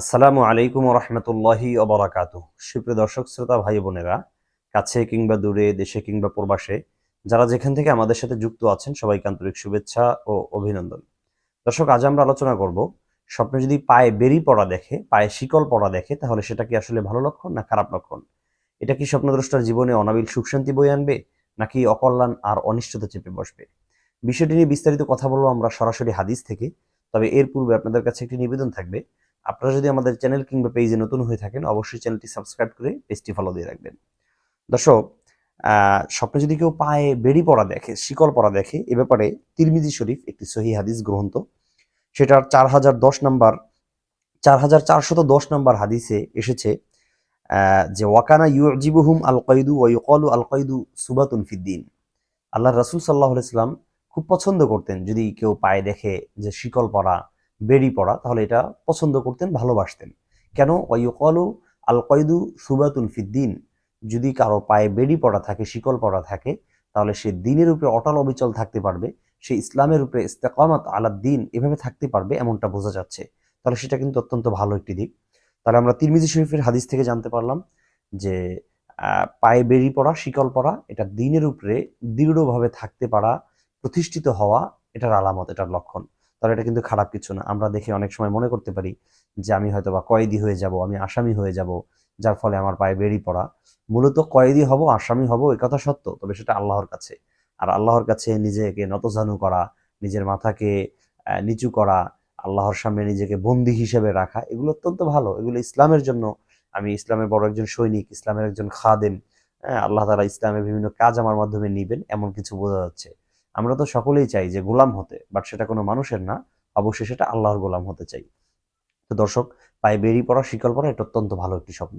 আসসালামু আলাইকুম রহমতুল্লাহি অবরাকাতু। সুপ্রিয় দর্শক শ্রোতা ভাই বোনেরা, কাছে কিংবা দূরে, দেশে কিংবা প্রবাসে, যারা যেখান থেকে আমাদের সাথে যুক্ত আছেন সবাইকে আন্তরিক শুভেচ্ছা ও অভিনন্দন। দর্শক, আজ আমরা আলোচনা করব, স্বপ্নে যদি পায়ে বেরি পড়া দেখে, পায়ে শিকল পড়া দেখে, তাহলে সেটা কি আসলে ভালো লক্ষণ না খারাপ লক্ষণ? এটা কি স্বপ্নদ্রষ্টার জীবনে অনাবিল সুখ শান্তি বয়ে আনবে, নাকি অকল্যাণ আর অনিষ্টতা চেপে বসবে? বিষয়টি নিয়ে বিস্তারিত কথা বলবো আমরা সরাসরি হাদিস থেকে। তবে এর পূর্বে আপনাদের কাছে একটি নিবেদন থাকবে, আপনারা যদি আমাদের চ্যানেল কিংবা পেজে নতুন হয়ে থাকেন, অবশ্যই চ্যানেলটি সাবস্ক্রাইব করে পেজটি ফলো দিয়ে রাখবেন। দর্শক, স্বপ্নে যদি কেউ পায়ে বেড়ি পড়া দেখে, শিকল পড়া দেখে, এ ব্যাপারে তিরমিজি শরীফ একটি সহি হাদিস গ্রন্থ, সেটার 4410 নম্বর হাদিসে এসেছে যে ওয়াকানা ইউজিবুহুম আল কয়দু ওয়া ইউকালু আল কয়দু সুবাতুন ফিদ্দিন। আল্লাহ রাসূল সাল্লাল্লাহু আলাইহি সাল্লাম খুব পছন্দ করতেন যদি কেউ পায়ে দেখে যে শিকল পরা, বেড়ি পরা, তাহলে এটা পছন্দ করতেন, ভালোবাসতেন। কেন? ওয়াইকালু আল কয়দু সুবাতুন ফিদ্দিন। যদি কারো পায়ে বেড়ি পড়া থাকে, শিকল পড়া থাকে, তাহলে সে দ্বীনের উপরে অটল অবিচল থাকতে পারবে, সে ইসলামের উপরে ইস্তেকামাত আলাদ দ্বীন এভাবে থাকতে পারবে, এমনটা বোঝা যাচ্ছে। তাহলে সেটা কিন্তু অত্যন্ত ভালো একটি দিক। তাহলে আমরা তিরমিজি শরীফের হাদিস থেকে জানতে পারলাম যে পায়ে বেড়ি পড়া, শিকল পরা, এটা দ্বীনের উপরে দৃঢ়ভাবে থাকতে পারা, প্রতিষ্ঠিত হওয়া, এটার আলামত, এটার লক্ষণ। তাহলে এটা কিন্তু খারাপ কিছু না। আমরা দেখে অনেক সময় মনে করতে পারি যে আমি হয়তো বা কয়েদি হয়ে যাব, আমি আসামি হয়ে যাব, যার ফলে আমার পায়ে বেড়ি পড়া। মূলত কয়েদি হব, আসামি হব, এ কথা সত্য, তবে সেটা আল্লাহর কাছে। আর আল্লাহর কাছে নিজেকে নতজানু করা, নিজের মাথাকে নিচু করা, আল্লাহর সামনে নিজেকে বন্দী হিসেবে রাখা, এগুলো অত্যন্ত ভালো। এগুলো ইসলামের জন্য, আমি ইসলামের বড় একজন সৈনিক, ইসলামের একজন খাদেম, হ্যাঁ, আল্লাহ তাআলা ইসলামের বিভিন্ন কাজ আমার মাধ্যমে নিবেন, এমন কিছু বোঝা যাচ্ছে। আমরা তো সকলেই চাই যে গোলাম হতে, বাট সেটা কোনো মানুষের না, অবশ্যই সেটা আল্লাহর গোলাম হতে চাই। তো দর্শক, পায়ে বেড়ি পড়া, শিকল পরা, এটা অত্যন্ত ভালো একটি স্বপ্ন।